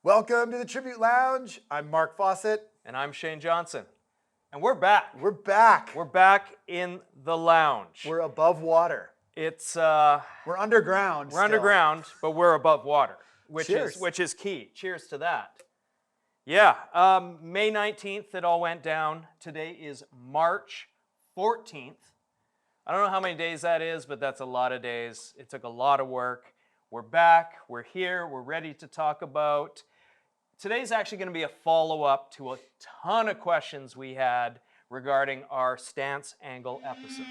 Welcome to the Tribute Lounge. I'm Mark Fawcett. And I'm Shane Johnsen. And we're back. We're back. We're back in the lounge. We're above water. It's We're underground. we're underground, but we're above water, which Cheers. is key. Cheers to that. Yeah, May 19th it all went down. Today is March 14th. I don't know how many days that is, but that's a lot of days. It took a lot of work. We're back. We're here. We're ready to talk about. Today's actually going to be a follow-up to a ton of questions we had regarding our stance angle episode.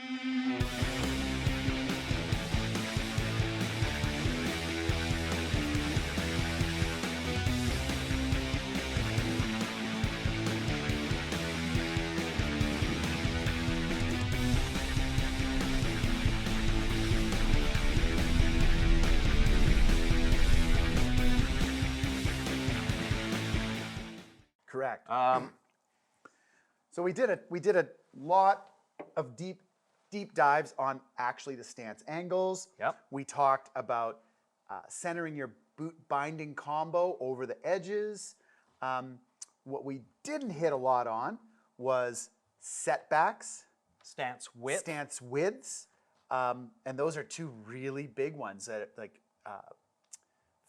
Correct. So we did a lot of deep dives on actually the stance angles. Yep. We talked about centering your boot binding combo over the edges. What we didn't hit a lot on was setbacks, Stance width. stance widths, and those are two really big ones that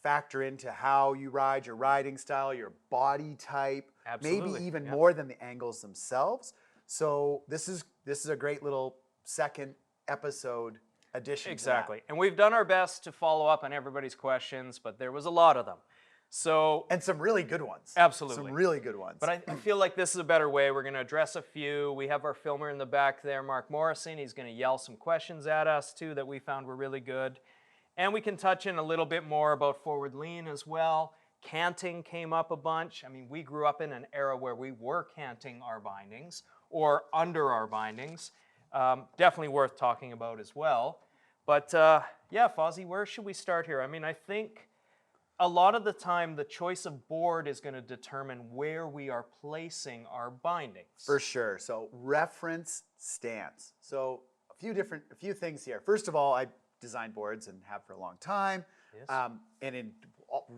factor into how you ride, your riding style, your body type, Absolutely. maybe even Yep. more than the angles themselves. So this is a great little second episode addition. Exactly. And we've done our best to follow up on everybody's questions, but there was a lot of them. So, And some really good ones. Absolutely. Some really good ones. but I feel like this is a better way. We're going to address a few. We have our filmer in the back there, Mark Morrison. He's going to yell some questions at us too that we found were really good. And we can touch in a little bit more about forward lean as well. Canting came up a bunch. I mean, we grew up in an era where we were canting our bindings or under our bindings. Definitely worth talking about as well. But yeah, Fozzie, where should we start here? I mean, I think a lot of the time the choice of board is going to determine where we are placing our bindings. For sure. So reference stance. So a few things here. First of all, I design boards and have for a long time, Yes. and in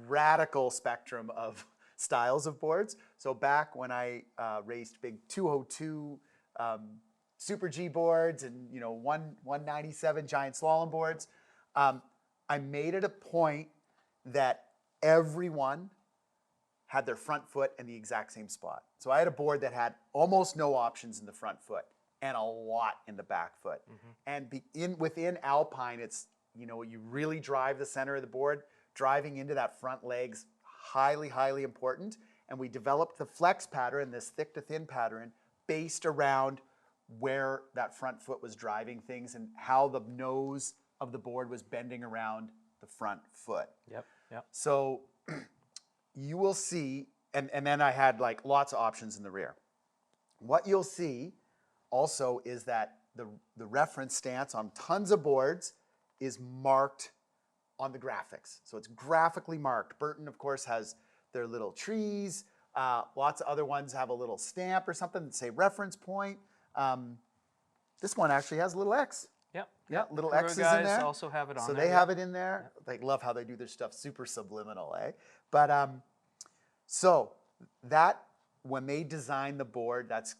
radical spectrum of styles of boards. So back when I raced big 202 Super G boards and 197 giant slalom boards, I made it a point that everyone had their front foot in the exact same spot. So I had a board that had almost no options in the front foot and a lot in the back foot. And within Alpine, it's, you really drive the center of the board. Driving into that front leg's highly, highly important. And we developed the flex pattern, this thick to thin pattern, based around where that front foot was driving things and how the nose of the board was bending around the front foot. Yep. So you will see, and then I had like lots of options in the rear. What you'll see also is that the reference stance on tons of boards is marked on the graphics. So it's graphically marked. Burton, of course, has their little trees. Lots of other ones have a little stamp or something that say reference point. This one actually has a little X. Yep. Yeah, little Korua X's in guys there. also have it on So there. they have it in there. They love how they do their stuff super subliminal, eh? But so that when they design the board, that's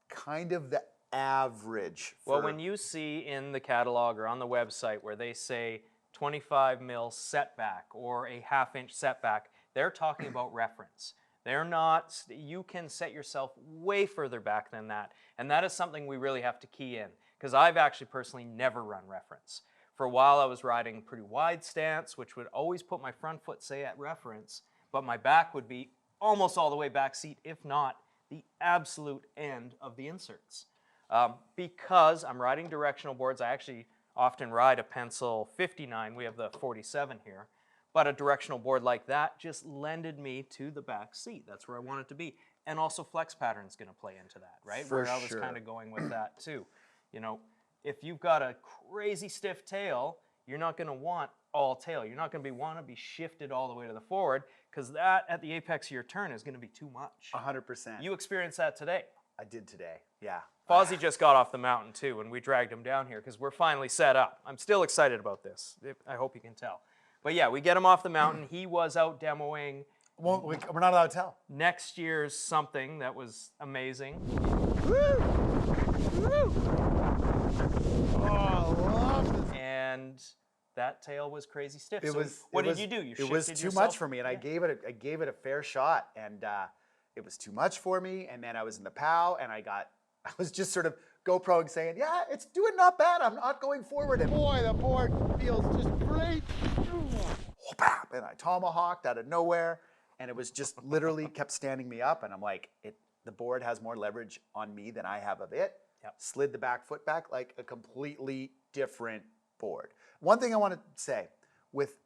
kind of the average. Well, when you see in the catalog or on the website where they say 25 mil setback or a half-inch setback, they're talking about reference. They're not, you can set yourself way further back than that. And that is something we really have to key in, because I've actually personally never run reference. For a while I was riding pretty wide stance, which would always put my front foot, say, at reference, but my back would be almost all the way back seat, if not the absolute end of the inserts. Because I'm riding directional boards, I actually often ride a pencil 59. We have the 47 here. But a directional board like that just lended me to the back seat. That's where I want it to be. And also flex pattern's going to play into that, right? For where I was sure. kind of going with that too. If you've got a crazy stiff tail, you're not going to want all tail. You're not going to want to be shifted all the way to the forward, because that at the apex of your turn is going to be too much. 100%. You experienced that today. I did today, yeah. Fozzie just got off the mountain too, and we dragged him down here because we're finally set up. I'm still excited about this. I hope you can tell. But yeah, we get him off the mountain. He was out demoing Well, we're not allowed to tell. Next year's something that was amazing. Woo! Woo! Oh, I love this. And that tail was crazy stiff. It So was. what it did was, you do? You It was shifted too yourself? much for me, and I Yeah. gave it a fair shot, and it was too much for me. And then I was in the POW, and I was just sort of GoProing, saying, "Yeah, it's doing not bad. I'm not going forward." And boy, the board feels just great. Whoop-bap, and I tomahawked out of nowhere, and it was just literally kept standing me up. And I'm like, the board has more leverage on me than I have of it. Yep. Slid the back foot back like a completely different board. One thing I want to say with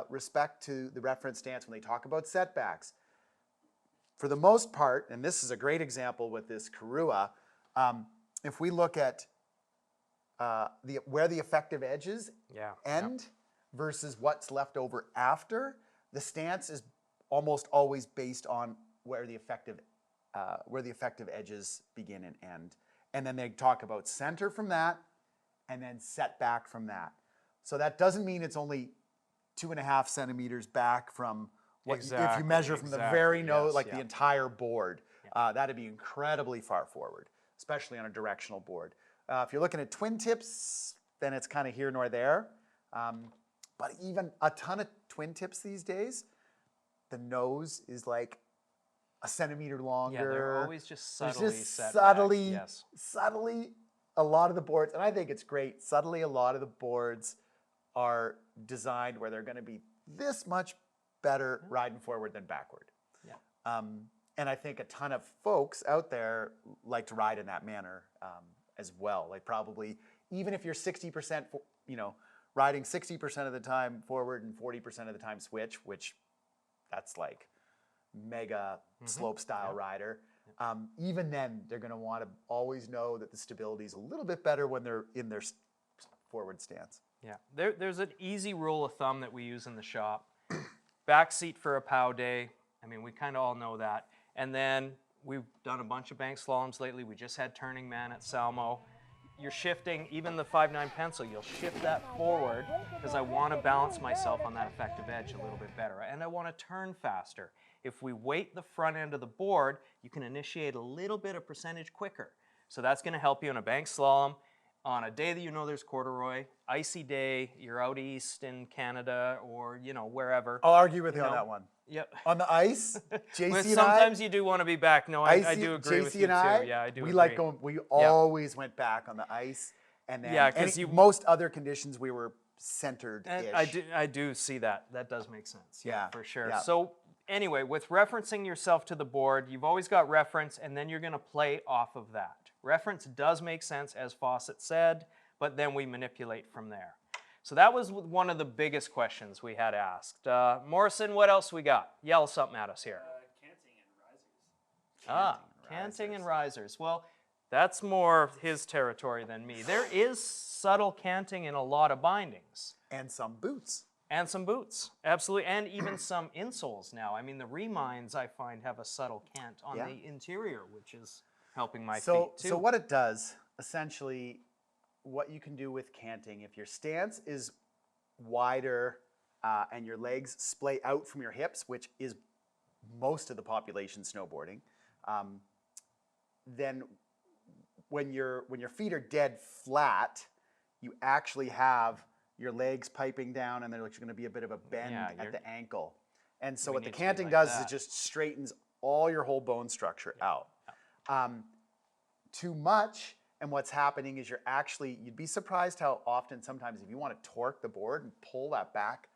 respect to the reference stance when they talk about setbacks, for the most part, and this is a great example with this Korua, if we look at where the effective edges Yeah. end versus what's left over after, the stance is almost always based on where the effective edges begin and end. And then they talk about center from that and then setback from that. So that doesn't mean it's only 2.5 centimeters back from what if you measure from the very nose, like the entire board, that'd be incredibly far forward, especially on a directional board. If you're looking at twin tips, then it's kind of here nor there. But even a ton of twin tips these days, the nose is like a centimeter longer. Yeah, they're always just subtly There's just set subtly, back. Yes. subtly, a lot of the boards, and I think it's great, subtly a lot of the boards are designed where they're going to be this much better riding forward than backward. Yeah. And I think a ton of folks out there like to ride in that manner as well. Like probably, even if you're 60%, riding 60% of the time forward and 40% of the time switch, which that's like mega slope style rider. Even then, they're going to want to always know that the stability is a little bit better when they're in their forward stance. Yeah, there's an easy rule of thumb that we use in the shop. Back seat for a POW day. I mean, we kind of all know that. And then we've done a bunch of bank slaloms lately. We just had Turning Man at Salmo. You're shifting, even the 5.9 pencil, you'll shift that forward because I want to balance myself on that effective edge a little bit better. And I want to turn faster. If we weight the front end of the board, you can initiate a little bit of percentage quicker. So that's going to help you in a bank slalom. On a day that you know there's corduroy, icy day, you're out east in Canada or, wherever. I'll argue with you on that one. Yep. On the ice, JC Well, and sometimes you do want to be back. No, I do agree with you too. Yeah, I do we agree. like going. We always went back on the ice, and then most other conditions we were centered-ish. I do see that. That does make sense. Yeah, for sure. yeah. So anyway, with referencing yourself to the board, you've always got reference, and then you're going to play off of that. Reference does make sense, as Fawcett said, but then we manipulate from there. So that was one of the biggest questions we had asked. Morrison, what else we got? Yell something at us here. Canting and risers. Canting and risers. Well, that's more his territory than me. There is subtle canting in a lot of bindings. And some boots. And some boots, absolutely, and even some insoles now. I mean, the Remines, I find, have a subtle cant on the interior, which is helping my feet, too. So what it does, essentially, what you can do with canting, if your stance is wider and your legs splay out from your hips, which is most of the population snowboarding, then when your feet are dead flat, you actually have your legs piping down and there's going to be a bit of a bend at the ankle. And so what the canting does is it just straightens all your whole bone structure out. Too much, and what's happening is you'd be surprised how often sometimes if you want to torque the board and pull that back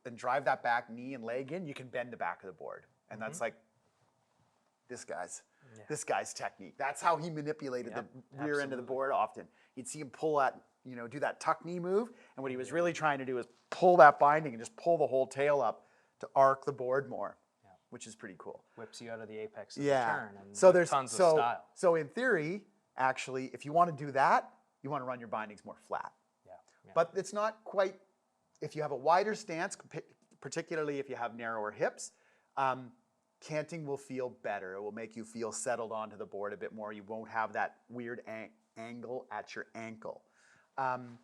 and drive that back knee and leg in, you can bend the back of the board. And that's like this guy's technique. That's how he manipulated the rear end of the board often. You'd see him pull that, do that tuck knee move, and what he was really trying to do is pull that binding and just pull the whole tail up to arc the board more. Which is pretty cool. Whips you out of the apex of the turn and so there's tons of style. So in theory, actually, if you want to do that, you want to run your bindings more flat. But it's not quite, if you have a wider stance, particularly if you have narrower hips, canting will feel better. It will make you feel settled onto the board a bit more. You won't have that weird angle at your ankle. And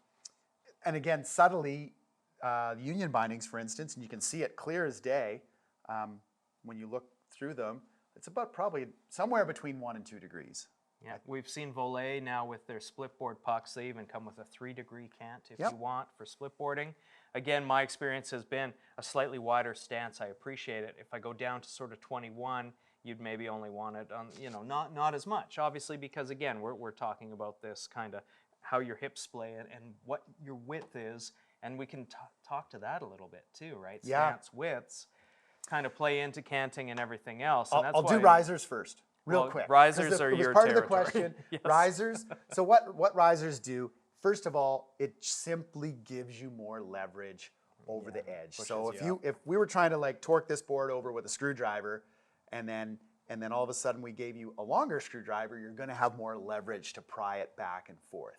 again, subtly, the union bindings, for instance, and you can see it clear as day, when you look through them, it's about probably somewhere between 1 and 2 degrees. Yeah, we've seen volley now with their split board pucks. They even come with a 3-degree cant if Yep. you want for split boarding. Again, my experience has been a slightly wider stance. I appreciate it. If I go down to sort of 21, you'd maybe only want it on, not as much. Obviously, because again, we're talking about this kind of how your hips splay and what your width is, and we can talk to that a little bit too, right? Yeah. Stance widths kind of play into canting and everything else. And that's I'll do why risers first. Real Well, quick. risers 'Cause are it was your part of the territory. question. Yes. Risers. So what risers do? First of all, it simply gives you more leverage over the edge. So pushes you if we were trying to like torque this board over with a screwdriver, and then all of a sudden we gave you a longer screwdriver, you're going to have more leverage to pry it back and forth.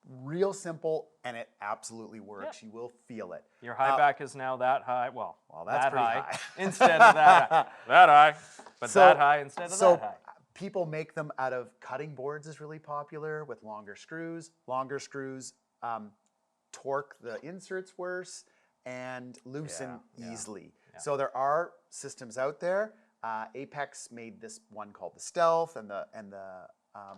Real simple, and it absolutely works. You will feel it. Your high back is now that high. Well, that's that pretty high, high. instead of that high. That high, but that high instead of that high. People make them out of cutting boards is really popular with longer screws. Longer screws torque the inserts worse and loosen easily. Yeah. So there are systems out there. Apex made this one called the Stealth and the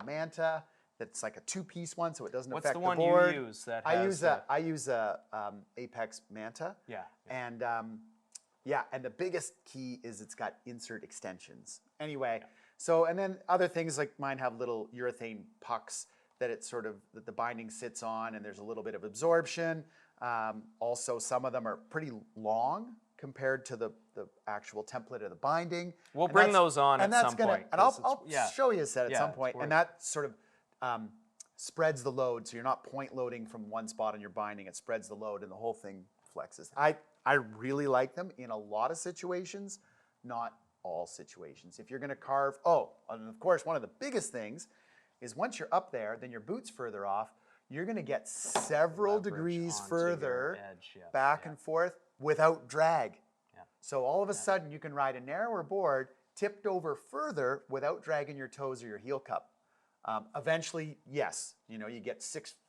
Manta. That's like a 2-piece one, so it doesn't What's affect the the one board. you use that I has use a Apex Manta. Yeah. And and the biggest key is it's got insert extensions. Anyway, so and then other things like mine have little urethane pucks that that the binding sits on, and there's a little bit of absorption. Also, some of them are pretty long compared to the actual template of the binding. We'll bring those on at some point. And I'll show you a set at some it's point. worth And that sort of spreads the load, so you're not point loading from one spot on your binding. It spreads the load, and the whole thing flexes. I really like them in a lot of situations, not all situations. If you're going to carve, and of course, one of the biggest things is once you're up there, then your boot's further off, you're going to get several Leverage degrees onto your further edge, back and forth without drag. Yeah. So all of a sudden, you can ride a narrower board tipped over further without dragging your toes or your heel cup. Eventually, yes, you get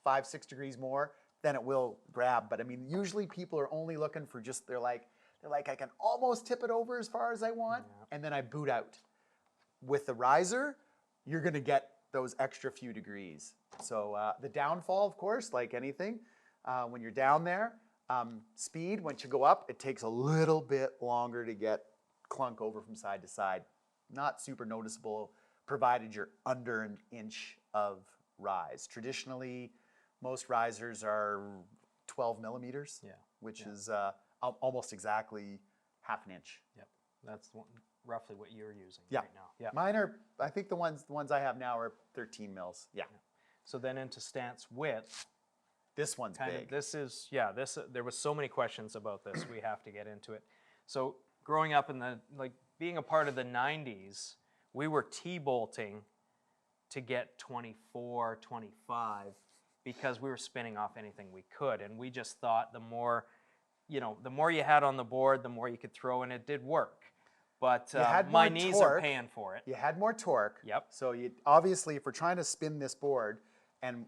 5, 6 degrees more, then it will grab. But I mean, usually people are only looking for they're like, I can almost tip it over as far as I want, and then I boot out. With the riser, you're going to get those extra few degrees. So the downfall, of course, like anything, when you're down there, speed, once you go up, it takes a little bit longer to get clunk over from side to side. Not super noticeable, provided you're under an inch of rise. Traditionally, most risers are 12 millimeters, which is almost exactly half an inch. Yep, that's roughly what you're using Yeah. right now. Yeah. Mine are, I think the ones I have now are 13 mils. Yeah. So then into stance width. This one's big. There was so many questions about this. We have to get into it. So growing up in being a part of the 90s, we were T-bolting to get 24, 25 because we were spinning off anything we could. And we just thought the more you had on the board, the more you could throw, and it did work. But my knees are paying for it. You had more torque. Yep. So you obviously, if we're trying to spin this board, and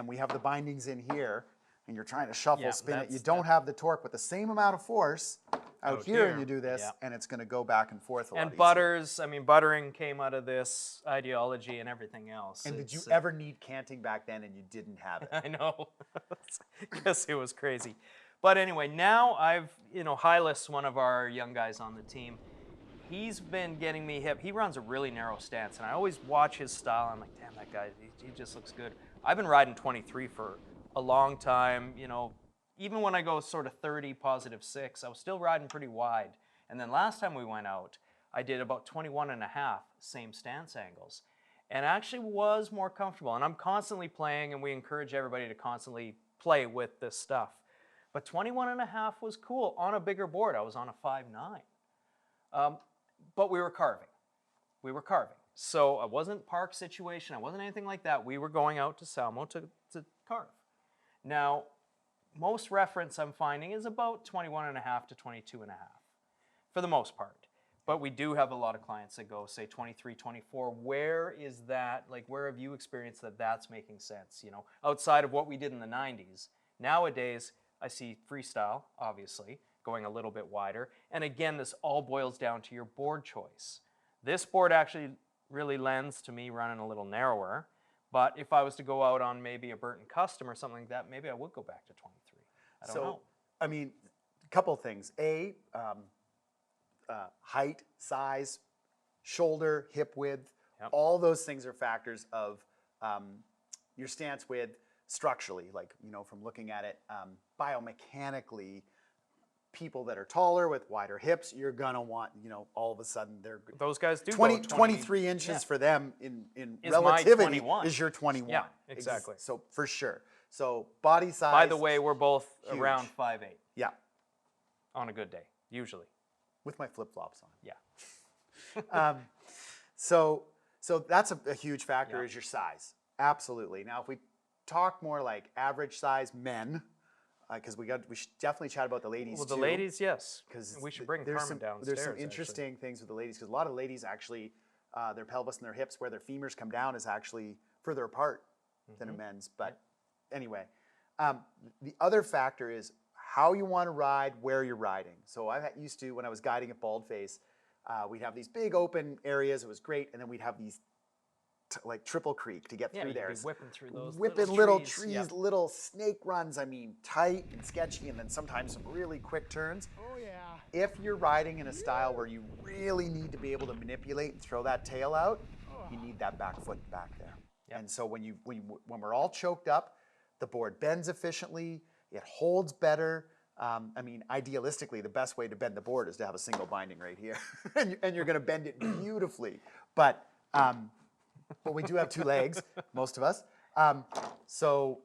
we have the bindings in here, and you're trying to shuffle, spin it, you don't have the torque with the same amount of force out here, and you do this, and it's going to go back and forth a lot easier. Buttering came out of this ideology and everything else. And did you ever need canting back then, and you didn't have it? I know. Guess it was crazy. But anyway, now Hylas, one of our young guys on the team, he's been getting me hip. He runs a really narrow stance, and I always watch his style. I'm like, damn, that guy, he just looks good. I've been riding 23 for a long time. Even when I go sort of 30, positive 6, I was still riding pretty wide. And then last time we went out, I did about 21 and a half, same stance angles, and actually was more comfortable. And I'm constantly playing, and we encourage everybody to constantly play with this stuff. But 21 and a half was cool on a bigger board. I was on a 5.9. But we were carving. So it wasn't park situation. It wasn't anything like that. We were going out to Salmo to carve. Now, most reference I'm finding is about 21 and a half to 22 and a half for the most part. But we do have a lot of clients that go, say, 23, 24. Where is that? Where have you experienced that that's making sense? Outside of what we did in the 90s. Nowadays, I see freestyle, obviously. going a little bit wider. And again, this all boils down to your board choice. This board actually really lends to me running a little narrower, but if I was to go out on maybe a Burton Custom or something like that, maybe I would go back to 23. I don't know. I mean, a couple of things. Height, size, shoulder, hip width, all those things are factors of your stance width structurally, like, you know, from looking at it biomechanically. People that are taller with wider hips, you're gonna want, you know, all of a sudden they're those guys do 23 inches for them in is relativity my 21. is your 21. Yeah, exactly. So for sure. So body size. By the way, we're both huge. around 5'8". Yeah. On a good day, usually. With my flip flops on. Yeah. So that's a huge factor Yeah. is your size. Absolutely. Now, if we talk more like average size men, because we should definitely chat about the ladies Well, too. the ladies, yes. Because We should bring there's Carmen some, downstairs. There's some actually. interesting things with the ladies because a lot of ladies actually, their pelvis and their hips where their femurs come down is actually further apart than a men's. But anyway, the other factor is how you want to ride, where you're riding. So I used to, when I was guiding at Baldface, we'd have these big open areas. It was great. And then we'd have these like Triple Creek to get through you'd there. be whipping through those Whipping little trees. trees, Yeah. little snake runs, I mean, tight and sketchy, and then sometimes some really quick turns. Oh yeah. If you're riding in a style where you really need to be able to manipulate and throw that tail out, you need that back foot back there. Yep. And so when we're all choked up, the board bends efficiently, it holds better. I mean, idealistically, the best way to bend the board is to have a single binding right here, and you're going to bend it beautifully. But we do have two legs, most of us. So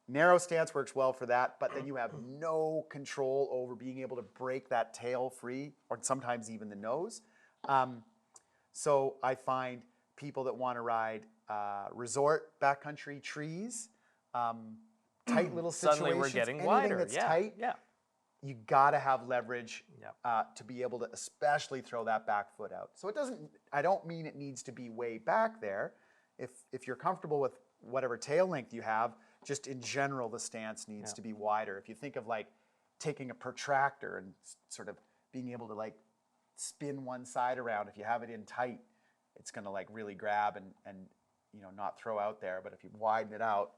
narrow stance works well for that, but then you have no control over being able to break that tail free, or sometimes even the nose. So I find people that want to ride resort backcountry trees, tight little situations, Suddenly we're getting anything wider. that's Yeah. tight, Yeah. you gotta have leverage Yep. to be able to especially throw that back foot out. So I don't mean it needs to be way back there. If you're comfortable with whatever tail length you have, just in general, the stance needs to be wider. If you think of like taking a protractor and sort of being able to like spin one side around, if you have it in tight, it's gonna like really grab and you know, not throw out there. But if you widen it out,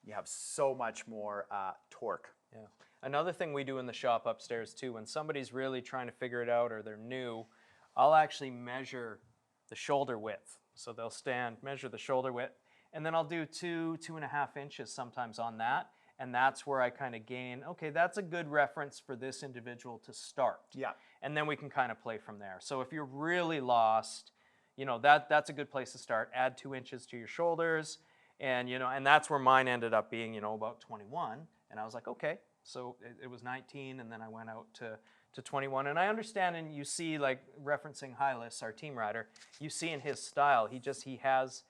you have so much more torque. Yeah. Another thing we do in the shop upstairs too, when somebody's really trying to figure it out or they're new, I'll actually measure the shoulder width. So they'll stand, measure the shoulder width, and then I'll do 2.5 inches sometimes on that. And that's where I kind of gain, okay, that's a good reference for this individual to start. Yeah. And then we can kind of play from there. So if you're really lost, you know, that's a good place to start. Add 2 inches to your shoulders. And, you know, and that's where mine ended up being, you know, about 21. And I was like, okay. So it was 19, and then I went out to 21. And I understand, and you see, like, referencing Hylas, our team rider, you see in his style, he has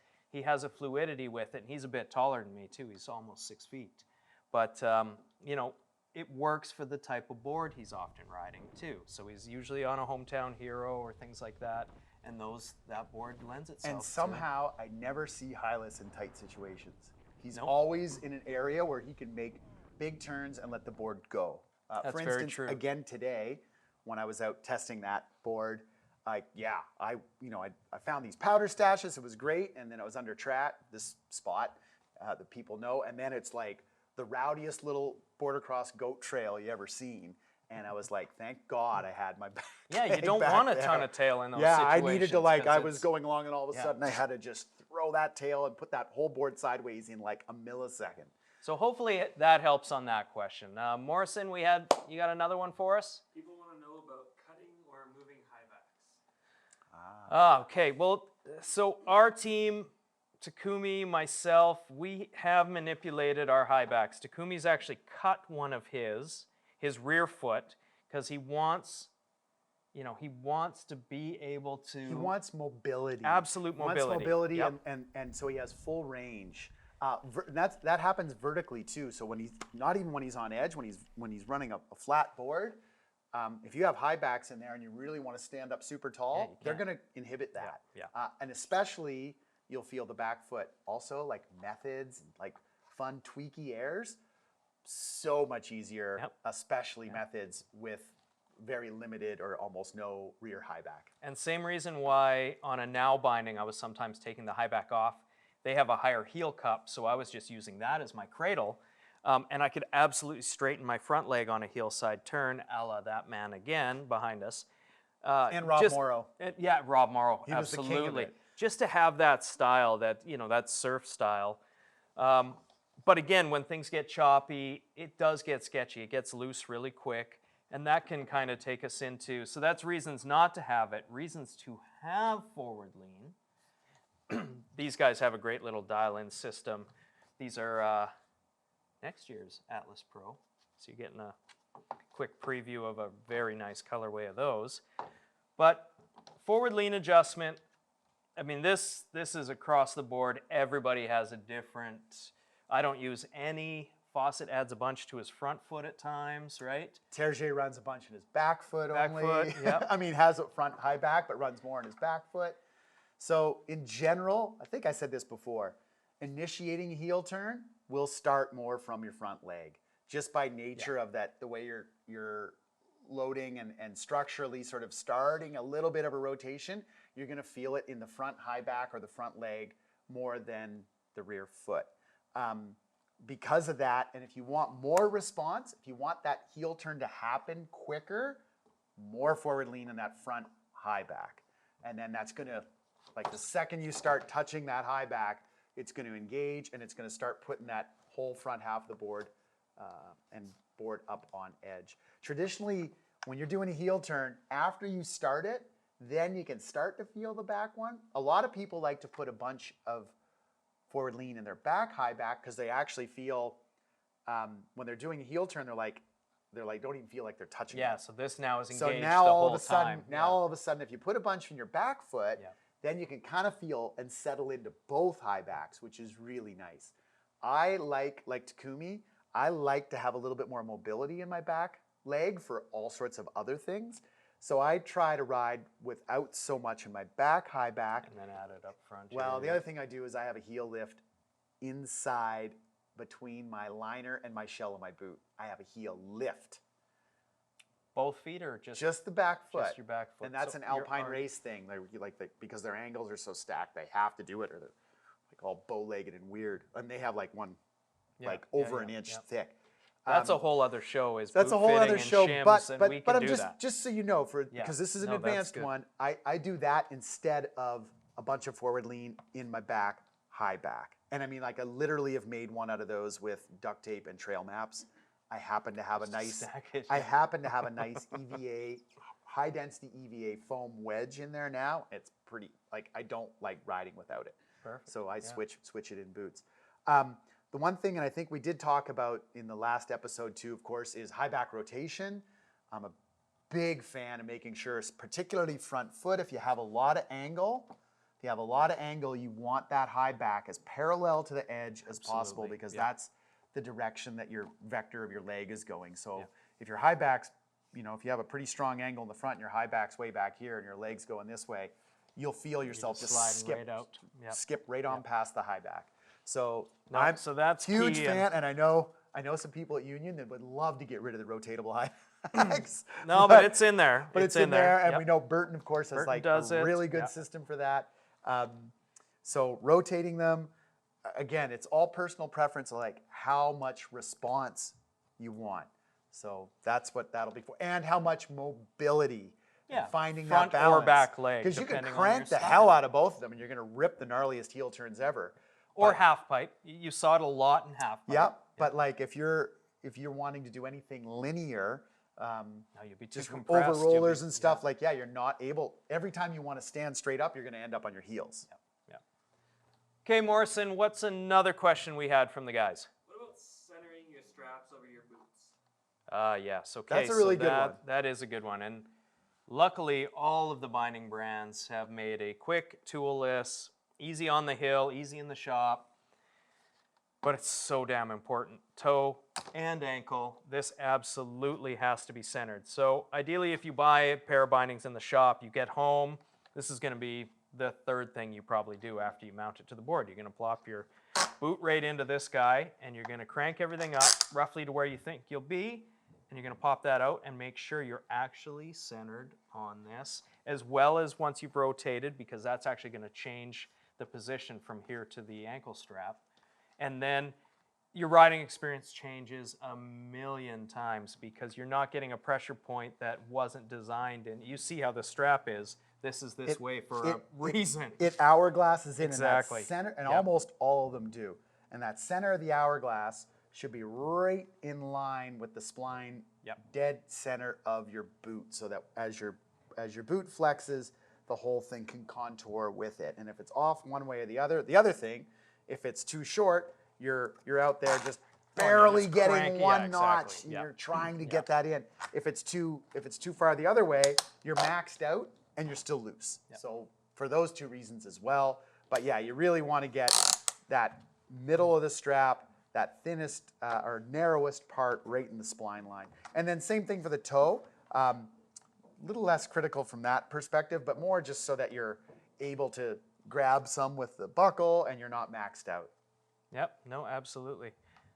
a fluidity with it. And he's a bit taller than me, too. He's almost 6 feet. But, you know, it works for the type of board he's often riding, too. So he's usually on a hometown hero or things like that. And that board lends itself And to somehow I never see Hylas in tight situations. He's Nope. always in an area where he can make big turns and let the board go. That's for very instance, true. again today, when I was out testing that board, I found these powder stashes. It was great, and then I was under this spot that people know, and then it's like the rowdiest little border cross goat trail you ever seen. And I was like, thank God I had my back. Yeah, you don't want a ton of tail in those Yeah, situations. I needed to like, 'cause I was it's- going along and all of a Yeah. sudden I had to just throw that tail and put that whole board sideways in like a millisecond. So hopefully that helps on that question. Morrison, you got another one for us? People want to know about cutting or moving high backs. Okay, well, so our team, Takumi, myself, we have manipulated our high backs. Takumi's actually cut one of his rear foot, because he wants to be able to. He wants mobility. Absolute He wants mobility. mobility, Yep. and so he has full range. That happens vertically too. So when he's not even when he's on edge, when he's running a flat board, if you have high backs in there and you really want to stand up super tall, you they're can. going to inhibit that. Yeah. And especially you'll feel the back foot also like methods and like fun tweaky airs. so much easier, Yep. especially methods with very limited or almost no rear high back. And same reason why on a now binding, I was sometimes taking the high back off. They have a higher heel cup, so I was just using that as my cradle. And I could absolutely straighten my front leg on a heel side turn, a la that man again behind us. And Rob Morrow. Yeah, Rob Morrow, He was the absolutely. king of it. Just to have that style, that, you know, that surf style. But again, when things get choppy, it does get sketchy. It gets loose really quick. And that can kind of take us into, so that's reasons not to have it. Reasons to have forward lean. These guys have a great little dial-in system. These are next year's Atlas Pro. So you're getting a quick preview of a very nice colorway of those. But forward lean adjustment, I mean, this is across the board. Everybody has a different, I don't use any. Fawcett adds a bunch to his front foot at times, right? Terje runs a bunch in his back foot only. Foot, yep. I mean, has a front high back, but runs more in his back foot. So in general, I think I said this before, initiating a heel turn will start more from your front leg, just by nature of that, the way you're loading and structurally sort of starting a little bit of a rotation, you're gonna feel it in the front high back or the front leg more than the rear foot. Because of that, and if you want more response, if you want that heel turn to happen quicker, more forward lean in that front high back. And then that's gonna, like the second you start touching that high back, it's gonna engage and it's gonna start putting that whole front half of the board and board up on edge. Traditionally, when you're doing a heel turn, after you start it, then you can start to feel the back one. A lot of people like to put a bunch of forward lean in their back high back because they actually feel when they're doing a heel turn, they're like don't even feel like they're touching. Yeah, it. so this now is engaged So now the all whole of a sudden, time. all of a sudden, if you put a bunch in your back foot, Yeah. then you can kind of feel and settle into both high backs, which is really nice. I like Takumi, I like to have a little bit more mobility in my back leg for all sorts of other things. So I try to ride without so much in my back high back. And then add it up front. Well, here. the other thing I do is I have a heel lift inside between my liner and my shell of my boot. I have a heel lift. Both feet or just the back foot. Just your back foot. And that's So an your alpine arm- race thing. Because their angles are so stacked, they have to do it, or they're like all bow-legged and weird. And they have like one, over an inch thick. That's a whole other show. Is That's boot a whole fitting other and show, shims, and we can I'm do that. just so you know, because this is an No, that's advanced good. one, I do that instead of a bunch of forward lean in my back, high back. And I mean, like I literally have made one out of those with duct tape and trail maps. I happen to have a nice, Stack it, I yeah. happen to have a nice EVA, high density EVA foam wedge in there now. It's pretty, like I don't like riding without it. Perfect. So I switch it in boots. The one thing, and I think we did talk about in the last episode too, of course, is high back rotation. I'm a big fan of making sure, particularly front foot, if you have a lot of angle, you want that high back as parallel to the edge as possible, Absolutely, because yeah. that's the direction that your vector of your leg is going. So if your high back's, if you have a pretty strong angle in the front and your high back's way back here and your leg's going this way, you'll feel yourself just sliding skip right out. Yep. skip right on past the high back. So No, I'm so that's huge key, fan, and I know some people at Union that would love to get rid of the rotatable high backs. No, but it's in there. But it's in there, and Yep. we know Burton, of course, has Burton like does a it, really good yeah. system for that. So rotating them, again, it's all personal preference, like how much response you want. So that's what that'll be for, and how much mobility. Yeah, And finding front that or balance. back leg, Because you can depending on crank your the style. hell out of both of them, and you're going to rip the gnarliest heel turns ever. Or But- half pipe. You saw it a lot in half pipe. Yeah, but like if you're wanting to do anything linear, No, you'd be too just over compressed. you'd rollers be- and stuff, like you're not able. Every time you want to stand straight up, you're going to end up on your heels. Yeah. Okay, Morrison, what's another question we had from the guys? What about centering your straps over your boots? Yes. Okay. That's a really so good one. That is a good one. And luckily, all of the binding brands have made a quick, toolless, easy on the hill, easy in the shop. But it's so damn important. Toe and ankle, this absolutely has to be centered. So ideally, if you buy a pair of bindings in the shop, you get home, this is going to be the third thing you probably do after you mount it to the board. You're going to plop your boot right into this guy, and you're going to crank everything up roughly to where you think you'll be, and you're going to pop that out and make sure you're actually centered on this, as well as once you've rotated, because that's actually going to change the position from here to the ankle strap. And then your riding experience changes a million times because you're not getting a pressure point that wasn't designed in. You see how the strap is. This is this way for a reason. It hourglasses in Exactly. in that center, and Yep. almost all of them do. And that center of the hourglass should be right in line with the spline, Yep. dead center of your boot, so that as your boot flexes, the whole thing can contour with it. And if it's off one way or the other thing, if it's too short, you're out there just barely just getting cranky. one Yeah, notch, exactly. and Yeah. you're trying to get that in. If it's too far the other way, you're maxed out and you're still loose. So for those two reasons as well. But yeah, you really want to get that middle of the strap, that thinnest or narrowest part right in the spline line. And then same thing for the toe. A little less critical from that perspective, but more just so that you're able to grab some with the buckle and you're not maxed out. Yep, no, absolutely.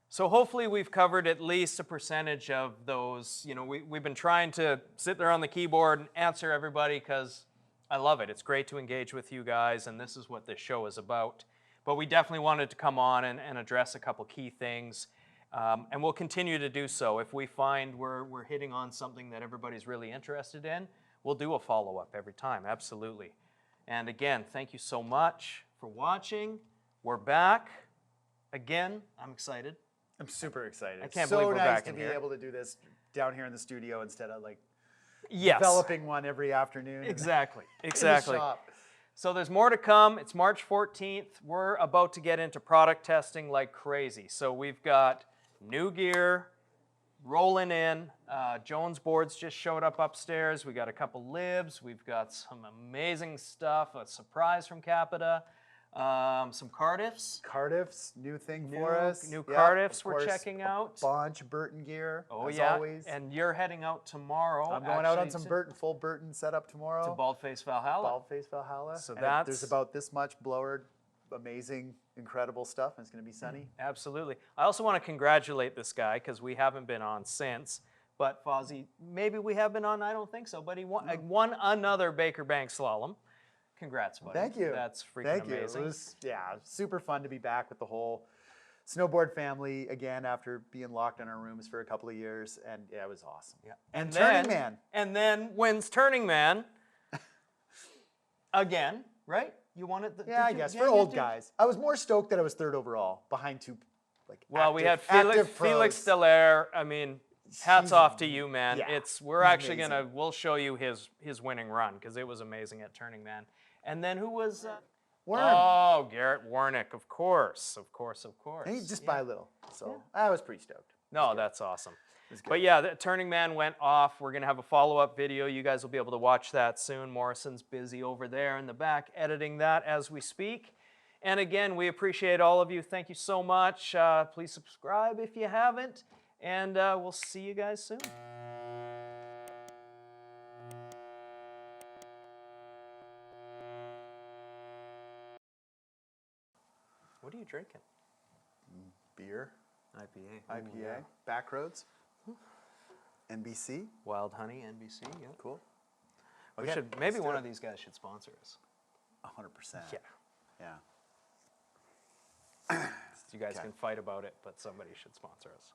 So hopefully we've covered at least a percentage of those. You know, we've been trying to sit there on the keyboard and answer everybody because I love it. It's great to engage with you guys, and this is what this show is about. But we definitely wanted to come on and address a couple key things, and we'll continue to do so. If we find we're hitting on something that everybody's really interested in, we'll do a follow-up every time, absolutely. And again, thank you so much for watching. We're back. Again, I'm excited. I'm super excited. I can't so believe we're nice back to in be here. able to do this down here in the studio instead of like Yes. developing one every afternoon. Exactly. in the Exactly. shop. So there's more to come. It's March 14th. We're about to get into product testing like crazy. So we've got new gear rolling in. Jones boards just showed up upstairs. We got a couple libs. We've got some amazing stuff. A surprise from Capita. Some Cardiffs. Cardiff's, new thing for us. New Yeah, Cardiffs of we're course, checking out. Bunch of Burton gear, Oh as yeah, always. and you're heading out tomorrow. I'm going out on actually, some full Burton setup tomorrow. to Baldface Valhalla. Baldface Valhalla. So And that's- there's about this much blowered, amazing, incredible stuff, and it's going to be sunny. Absolutely. I also want to congratulate this guy because we haven't been on since. But Fozzie, maybe we have been on. I don't think so. But he won another Baker Bank slalom. Congrats, buddy. Thank you. That's freaking Thank amazing. you. It was, super fun to be back with the whole snowboard family again after being locked in our rooms for a couple of years, and yeah, it was awesome. Yeah. And then, Turning Man. And then wins Turning Man again, right? You won it. Yeah, I guess for old guys. I was more stoked that I was third overall behind two, like. Well, we had active Felix pros. Delaire. I mean, hats He's- off to you, man. yeah, We're he's actually amazing. we'll show you his winning run because it was amazing at Turning Man. And then who was? Worm. Oh, Garrett Warnick, of course. And he just by a little, so I was pretty stoked. No, that's awesome. good. But yeah, the Turning Man went off. We're gonna have a follow-up video. You guys will be able to watch that soon. Morrison's busy over there in the back editing that as we speak. And again, we appreciate all of you. Thank you so much. Please subscribe if you haven't, and we'll see you guys soon. What are you drinking? Beer, IPA. Backroads, NBC. Wild Honey, NBC. Yeah. Cool. We Okay, should maybe let's do one it. of these guys should sponsor us. 100%. Yeah. Yeah. You guys Okay. can fight about it, but somebody should sponsor us.